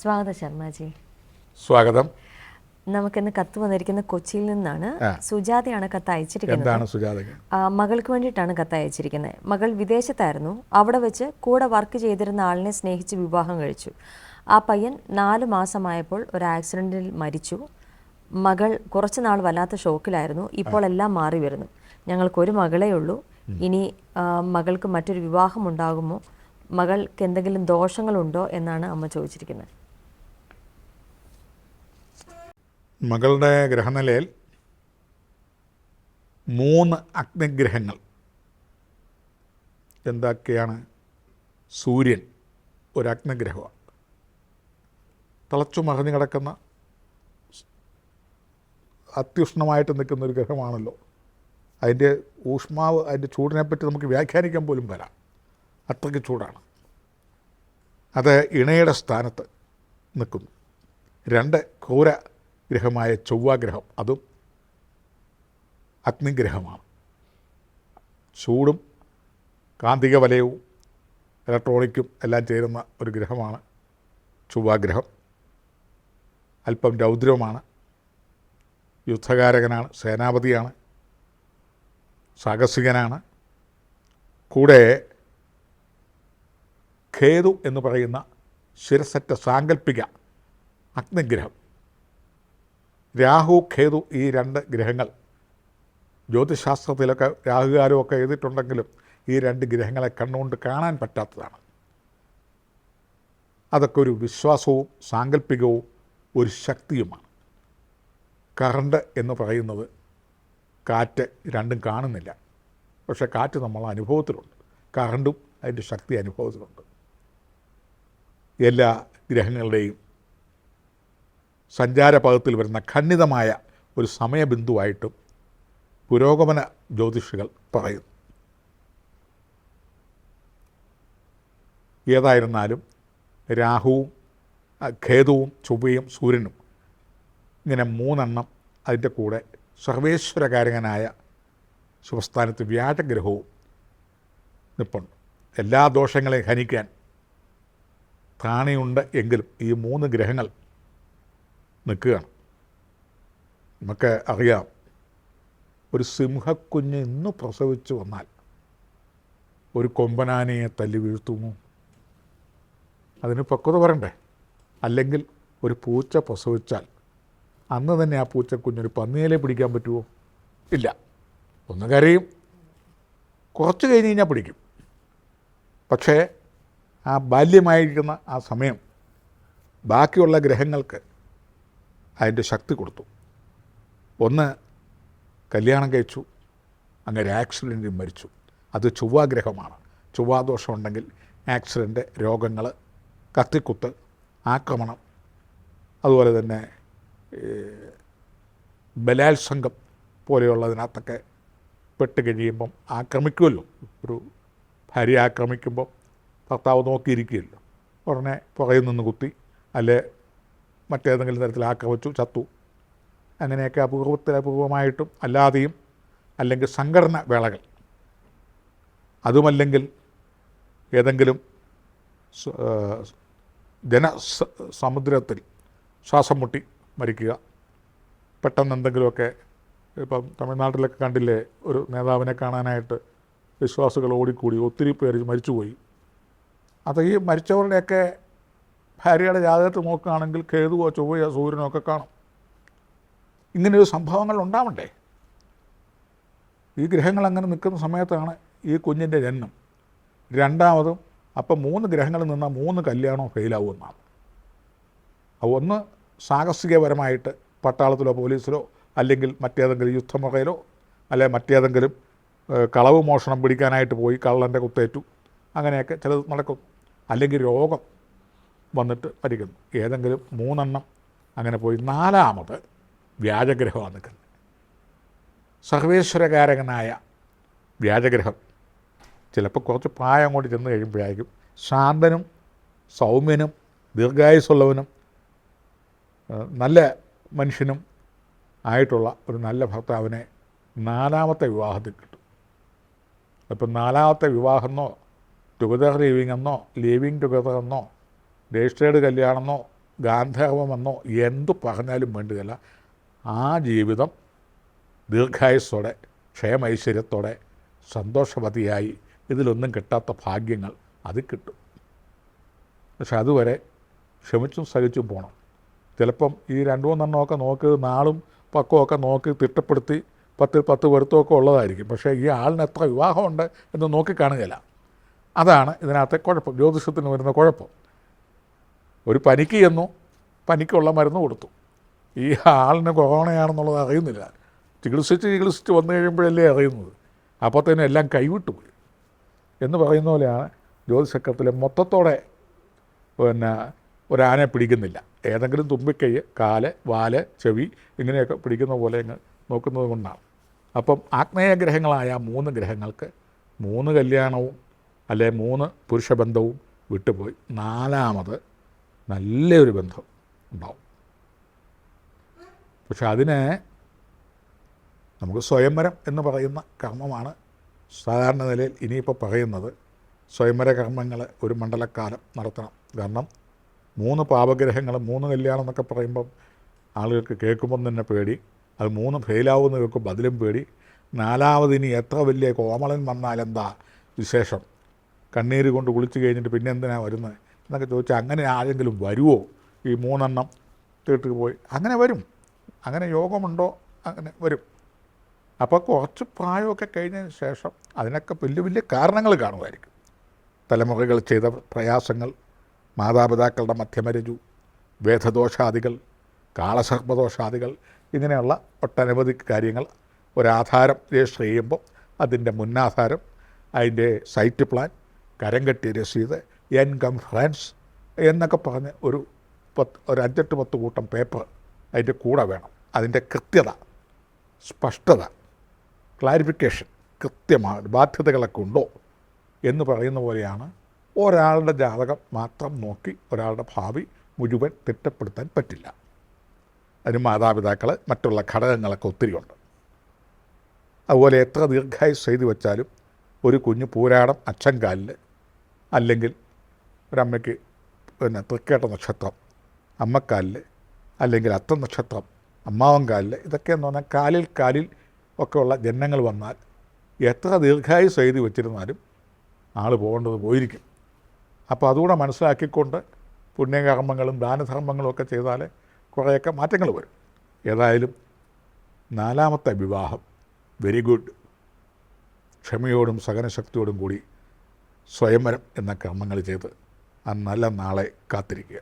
സ്വാഗതം ശർമാജി. സ്വാഗതം. നമുക്കിന്ന് കത്ത് വന്നിരിക്കുന്ന കൊച്ചിയിൽ നിന്നാണ്. സുജാതയാണ് കത്ത് അയച്ചിരിക്കുന്നത്. എന്താണ് സുജാത? മകൾക്ക് വേണ്ടിയിട്ടാണ് കത്ത് അയച്ചിരിക്കുന്നത്. മകൾ വിദേശത്തായിരുന്നു. അവിടെ വെച്ച് കൂടെ വർക്ക് ചെയ്തിരുന്ന ആളിനെ സ്നേഹിച്ച് വിവാഹം കഴിച്ചു. ആ പയ്യൻ 4 മാസമായപ്പോൾ ഒരു ആക്സിഡൻറ്റിൽ മരിച്ചു. മകൾ കുറച്ച് നാൾ വല്ലാത്ത ഷോക്കിലായിരുന്നു. ഇപ്പോൾ എല്ലാം മാറി വരുന്നു. ഞങ്ങൾക്കൊരു മകളേ ഉള്ളൂ. ഇനി മകൾക്ക് മറ്റൊരു വിവാഹം ഉണ്ടാകുമോ? മകൾക്ക് എന്തെങ്കിലും ദോഷങ്ങളുണ്ടോ എന്നാണ് അമ്മ ചോദിച്ചിരിക്കുന്നത്. മകളുടെ ഗ്രഹനിലയിൽ 3 അഗ്നിഗ്രഹങ്ങൾ എന്തൊക്കെയാണ്? സൂര്യൻ ഒരു അഗ്നിഗ്രഹമാണ്. തിളച്ചു മറിഞ്ഞു കിടക്കുന്ന അത്യുഷ്ണമായിട്ട് നിൽക്കുന്ന ഒരു ഗ്രഹമാണല്ലോ. അതിൻ്റെ ഊഷ്മാവ്, അതിൻ്റെ ചൂടിനെപ്പറ്റി നമുക്ക് വ്യാഖ്യാനിക്കാൻ പോലും വരാം. അത്രയ്ക്ക് ചൂടാണ്. അത് ഇണയുടെ സ്ഥാനത്ത് നിൽക്കുന്നു. 2 ക്രൂര ഗ്രഹമായ ചൊവ്വാഗ്രഹം, അതും അഗ്നിഗ്രഹമാണ്. ചൂടും കാന്തിക വലയവും ഇലക്ട്രോണിക്കും എല്ലാം ചേരുന്ന ഒരു ഗ്രഹമാണ് ചൊവ്വാഗ്രഹം. അല്പം രൗദ്രവുമാണ്. യുദ്ധകാരകനാണ്, സേനാപതിയാണ്, സാഹസികനാണ്. കൂടെ ഖേതു എന്ന് പറയുന്ന ശിരസറ്റ സാങ്കല്പിക അഗ്നിഗ്രഹം. രാഹു ഖേതു, ഈ 2 ഗ്രഹങ്ങൾ ജ്യോതിശാസ്ത്രത്തിലൊക്കെ രാഹുകാലമൊക്കെ എഴുതിയിട്ടുണ്ടെങ്കിലും ഈ 2 ഗ്രഹങ്ങളെ കണ്ണുകൊണ്ട് കാണാൻ പറ്റാത്തതാണ്. അതൊക്കെ ഒരു വിശ്വാസവും സാങ്കല്പികവും ഒരു ശക്തിയുമാണ്. കറണ്ട് എന്ന് പറയുന്നത് കാറ്റ്, രണ്ടും കാണുന്നില്ല. പക്ഷേ കാറ്റ് നമ്മളെ അനുഭവത്തിലുണ്ട്. കറണ്ടും അതിൻ്റെ ശക്തി അനുഭവത്തിലുണ്ട്. എല്ലാ ഗ്രഹങ്ങളുടെയും സഞ്ചാരപഥത്തിൽ വരുന്ന ഖണ്ഡിതമായ ഒരു സമയബിന്ദുവായിട്ടും പുരോഗമന ജ്യോതിഷികൾ പറയുന്നു. ഏതായിരുന്നാലും രാഹുവും ഖേതുവും ചൊവ്വയും സൂര്യനും ഇങ്ങനെ 3 എണ്ണം, അതിൻ്റെ കൂടെ സർവേശ്വരകാരകനായ ശുഭസ്ഥാനത്ത് വ്യാഴഗ്രഹവും നിൽപ്പുണ്ട്. എല്ലാ ദോഷങ്ങളെയും ഹനിക്കാൻ ത്രാണിയുണ്ട് എങ്കിലും ഈ 3 ഗ്രഹങ്ങൾ നിൽക്കുകയാണ്. നമുക്ക് അറിയാം, ഒരു സിംഹക്കുഞ്ഞ് ഇന്ന് പ്രസവിച്ചു വന്നാൽ ഒരു കൊമ്പനാനയെ തല്ലി വീഴ്ത്തുമോ? അതിന് പക്വത വരണ്ടേ? അല്ലെങ്കിൽ ഒരു പൂച്ച പ്രസവിച്ചാൽ അന്ന് തന്നെ ആ പൂച്ചക്കുഞ്ഞൊരു പന്നിയിലെ പിടിക്കാൻ പറ്റുമോ? ഇല്ല. ഒന്ന് കരയും, കുറച്ച് കഴിഞ്ഞ് കഴിഞ്ഞാൽ പിടിക്കും. പക്ഷേ ആ ബാല്യമായിരിക്കുന്ന ആ സമയം ബാക്കിയുള്ള ഗ്രഹങ്ങൾക്ക് അതിൻ്റെ ശക്തി കൊടുത്തു. ഒന്ന് കല്യാണം കഴിച്ചു, അങ്ങനെ ആക്സിഡൻറ്റിൽ മരിച്ചു. അത് ചൊവ്വാഗ്രഹമാണ്. ചൊവ്വാദോഷം ഉണ്ടെങ്കിൽ ആക്സിഡൻറ്റ്, രോഗങ്ങൾ, കത്തിക്കുത്ത്, ആക്രമണം, അതുപോലെ തന്നെ ബലാത്സംഗം പോലെയുള്ളതിനകത്തൊക്കെ പെട്ട് കഴിയുമ്പം ആക്രമിക്കുമല്ലോ. ഒരു ഭാര്യ ആക്രമിക്കുമ്പം ഭർത്താവ് നോക്കിയിരിക്കുകയല്ലോ. ഉടനെ പുറകിൽ നിന്ന് കുത്തി, അല്ലെ മറ്റേതെങ്കിലും തരത്തിൽ ആക്രമിച്ചു, ചത്തു. അങ്ങനെയൊക്കെ അപൂർവമായിട്ടും അല്ലാതെയും, അല്ലെങ്കിൽ സംഘടന വേളകൾ, അതുമല്ലെങ്കിൽ ഏതെങ്കിലും ജനസമുദ്രത്തിൽ ശ്വാസം മുട്ടി മരിക്കുക, പെട്ടെന്ന് എന്തെങ്കിലുമൊക്കെ. ഇപ്പം തമിഴ്നാട്ടിലൊക്കെ കണ്ടില്ലേ, ഒരു നേതാവിനെ കാണാനായിട്ട് വിശ്വാസികൾ ഓടിക്കൂടി, ഒത്തിരി പേര് മരിച്ചുപോയി. അത് ഈ മരിച്ചവരുടെയൊക്കെ ഭാര്യയുടെ ജാതകത്തിൽ നോക്കുകയാണെങ്കിൽ കേതുവോ ചൊവ്വയോ സൂര്യനോ ഒക്കെ കാണും. ഇങ്ങനെയൊരു സംഭവങ്ങൾ ഉണ്ടാവണ്ടേ? ഈ ഗ്രഹങ്ങൾ അങ്ങനെ നിൽക്കുന്ന സമയത്താണ് ഈ കുഞ്ഞിൻ്റെ ജന്മം. രണ്ടാമതും അപ്പം 3 ഗ്രഹങ്ങളിൽ നിന്നാൽ 3 കല്യാണവും ഫെയിലാവുമെന്നാണ്. ഒന്ന് സാഹസികപരമായിട്ട് പട്ടാളത്തിലോ പോലീസിലോ അല്ലെങ്കിൽ മറ്റേതെങ്കിലും യുദ്ധമുറയിലോ അല്ലെങ്കിൽ മറ്റേതെങ്കിലും കളവ് മോഷണം പിടിക്കാനായിട്ട് പോയി കള്ളൻ്റെ കുത്തേറ്റു, അങ്ങനെയൊക്കെ ചിലത് നടക്കും. അല്ലെങ്കിൽ രോഗം വന്നിട്ട് മരിക്കുന്നു. ഏതെങ്കിലും 3 എണ്ണം അങ്ങനെ പോയി. 4ാമത് വ്യാഴഗ്രഹമാണ് നിൽക്കുന്നത്. സർവേശ്വരകാരകനായ വ്യാഴഗ്രഹം ചിലപ്പോൾ കുറച്ച് പ്രായം അങ്ങോട്ട് ചെന്ന് കഴിയുമ്പോഴായിരിക്കും ശാന്തനും സൗമ്യനും ദീർഘായുസുള്ളവനും നല്ല മനുഷ്യനും ആയിട്ടുള്ള ഒരു നല്ല ഭർത്താവിനെ 4ാമത്തെ വിവാഹത്തിൽ കിട്ടും. അപ്പം 4ാമത്തെ വിവാഹമെന്നോ ടുഗദർ ലിവിങ് എന്നോ ലിവിങ് ടുഗദർ എന്നോ രജിസ്റ്റേർഡ് കല്യാണമെന്നോ ഗാന്ധർവമെന്നോ എന്തു പറഞ്ഞാലും വേണ്ടിയല്ല, ആ ജീവിതം ദീർഘായുസ്സോടെ ക്ഷേമൈശ്വര്യത്തോടെ സന്തോഷവതിയായി ഇതിലൊന്നും കിട്ടാത്ത ഭാഗ്യങ്ങൾ അത് കിട്ടും. പക്ഷെ അതുവരെ ക്ഷമിച്ചും സഹിച്ചും പോകണം. ചിലപ്പം ഈ 2-3 നോക്കി നാളും പക്കമൊക്കെ നോക്കി തിട്ടപ്പെടുത്തി 10 പൊരുത്തമൊക്കെ ഉള്ളതായിരിക്കും. പക്ഷേ ഈ ആളിന് എത്ര വിവാഹമുണ്ട് എന്ന് നോക്കിക്കാണുകയില്ല. അതാണ് ഇതിനകത്തെ കുഴപ്പം, ജ്യോതിഷത്തിന് വരുന്ന കുഴപ്പം. ഒരു പനിക്ക് ചെന്നു, പനിക്കുള്ള മരുന്ന് കൊടുത്തു. ഈ ആളിന് കൊറോണയാണെന്നുള്ളത് അറിയുന്നില്ല. ചികിത്സിച്ച് വന്നു കഴിയുമ്പോഴല്ലേ അറിയുന്നത്. അപ്പോഴത്തേനും എല്ലാം കൈവിട്ടു പോയി എന്ന് പറയുന്ന പോലെയാണ് ജ്യോതിഷക്കത്തിലെ മൊത്തത്തോടെ ഒരാനെ പിടിക്കുന്നില്ല. ഏതെങ്കിലും തുമ്പിക്കൈ, കാല്, വാല്, ചെവി ഇങ്ങനെയൊക്കെ പിടിക്കുന്ന പോലെ അങ്ങ് നോക്കുന്നത് കൊണ്ടാണ്. അപ്പം ആഗ്നേയഗ്രഹങ്ങളായ 3 ഗ്രഹങ്ങൾക്ക് 3 കല്യാണവും അല്ലെ 3 പുരുഷബന്ധവും വിട്ടുപോയി 4ാമത് നല്ലൊരു ബന്ധം ഉണ്ടാവും. പക്ഷെ അതിന് നമുക്ക് സ്വയംവരം എന്ന് പറയുന്ന കർമ്മമാണ് സാധാരണ നിലയിൽ ഇനിയിപ്പോൾ പറയുന്നത്. സ്വയംവര കർമ്മങ്ങൾ ഒരു മണ്ഡലക്കാലം നടത്തണം. കാരണം 3 പാപഗ്രഹങ്ങൾ 3 കല്യാണം എന്നൊക്കെ പറയുമ്പം ആളുകൾക്ക് കേൾക്കുമ്പം തന്നെ പേടി. അത് 3 ഫെയിലാവുമെന്ന് കേൾക്കുമ്പോൾ അതിലും പേടി. 4ാമത് ഇനി എത്ര വലിയ കോമളൻ വന്നാലെന്താ വിശേഷം, കണ്ണീര് കൊണ്ട് കുളിച്ച് കഴിഞ്ഞിട്ട് പിന്നെ എന്തിനാണ് വരുന്നത് എന്നൊക്കെ ചോദിച്ചാൽ അങ്ങനെ ആരെങ്കിലും വരുമോ? ഈ 3 തീട്ട് പോയി അങ്ങനെ വരും. അങ്ങനെ യോഗമുണ്ടോ? അങ്ങനെ വരും. അപ്പോൾ കുറച്ച് പ്രായമൊക്കെ കഴിഞ്ഞതിന് ശേഷം അതിനൊക്കെ വലിയ വലിയ കാരണങ്ങൾ കാണുമായിരിക്കും. തലമുറകൾ ചെയ്ത പ്രയാസങ്ങൾ, മാതാപിതാക്കളുടെ മധ്യമരജു, വേദദോഷാദികൾ, കാളസർപ്പദോഷാദികൾ, ഇങ്ങനെയുള്ള ഒട്ടനവധി കാര്യങ്ങൾ ഒരാധാരം രജിസ്റ്റർ ചെയ്യുമ്പോൾ അതിൻ്റെ മുന്നാധാരം, അതിൻ്റെ സൈറ്റ് പ്ലാൻ, കരം കെട്ടിയ രസീത്, എൻകംഫറൻസ് എന്നൊക്കെ പറഞ്ഞ് ഒരു 5-10 കൂട്ടം പേപ്പർ അതിൻ്റെ കൂടെ വേണം. അതിൻ്റെ കൃത്യത, സ്പഷ്ടത, ക്ലാരിഫിക്കേഷൻ, കൃത്യമാണ് ബാധ്യതകളൊക്കെ ഉണ്ടോ എന്ന് പറയുന്ന പോലെയാണ്. ഒരാളുടെ ജാതകം മാത്രം നോക്കി ഒരാളുടെ ഭാവി മുഴുവൻ തിട്ടപ്പെടുത്താൻ പറ്റില്ല. അതിന് മാതാപിതാക്കൾ, മറ്റുള്ള ഘടകങ്ങളൊക്കെ ഒത്തിരിയുണ്ട്. അതുപോലെ എത്ര ദീർഘായുസ് ചെയ്തു വെച്ചാലും ഒരു കുഞ്ഞ് പൂരാടം അച്ചൻകാലിൽ, അല്ലെങ്കിൽ ഒരമ്മയ്ക്ക് തൃക്കേട്ട നക്ഷത്രം അമ്മക്കാലിൽ, അല്ലെങ്കിൽ അത്തം നക്ഷത്രം അമ്മാവൻകാലിൽ, ഇതൊക്കെ എന്ന് പറഞ്ഞാൽ കാലിൽ ഒക്കെയുള്ള ജനനങ്ങൾ വന്നാൽ എത്ര ദീർഘായുസ് ചെയ്തു വെച്ചിരുന്നാലും ആൾ പോകേണ്ടത് പോയിരിക്കും. അപ്പോൾ അതുകൂടെ മനസ്സിലാക്കിക്കൊണ്ട് പുണ്യകർമ്മങ്ങളും ദാനധർമ്മങ്ങളും ഒക്കെ ചെയ്താൽ കുറേയൊക്കെ മാറ്റങ്ങൾ വരും. ഏതായാലും 4ാമത്തെ വിവാഹം വെരി ഗുഡ്. ക്ഷമയോടും സഹനശക്തിയോടും കൂടി സ്വയംവരം എന്ന കർമ്മങ്ങൾ ചെയ്ത് ആ നല്ല നാളെ കാത്തിരിക്കുക.